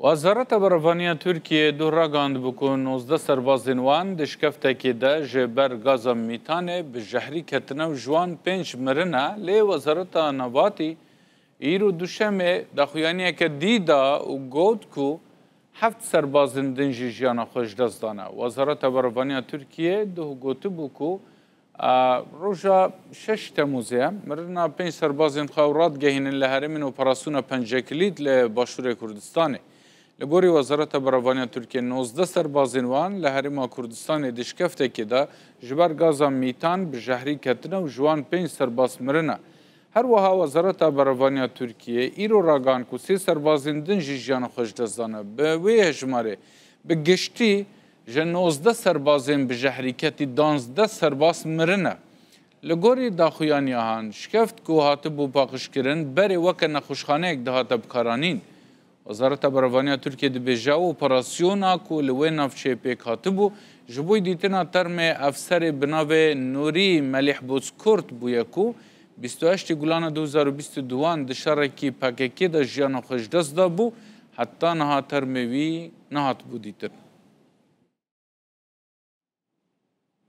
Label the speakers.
Speaker 1: وزارت برفانیا ترکیه دو راگاند بکن 19 سربازین وان دشکفتکی ده جبر گازا میتانه به جهری کتنه و جوان 5 مرنه لی وزارت نواتی ایرو دوشمه دخویانیه که دیدا و گود کو 7 سربازین دنجی جیانا خوش دزدانه. وزارت برفانیا ترکیه دو گوتو بکو روژا 6 تموزه مرنا 5 سربازین خورات گهینن لحرمین اپراسیون پنجکلید لباشور کردستانه. لبوری وزارت برفانیا ترکیه 19 سربازین وان لحرم کردستان دشکفته که دا جبر گازا میتان به جهری کتنه و جوان 5 سرباز مرنه. هر وها وزارت برفانیا ترکیه ایرو راگان که 3 سربازین دنجی جیان خوش دزدانه به وی هجماره به گشتی جه 19 سربازین به جهری کتی 12 سرباز مرنه. لگوری داخویانی هان شکفت که هاته بو پاقش کرن بری وکه نخوشخانه اک ده هاته بکارانین. وزارت برفانیا ترکیه دی بیجا و اپراسیونا کو لوی نافچه پیک هاتبو جبوی دیتنا ترم افسر بناو نوری ملیح بوزکورت بویا کو 28 گلان 2022 دشارکی پاککی دا جیانا خوش دست دا بو حتی نها ترم وی نهات بو دیتن.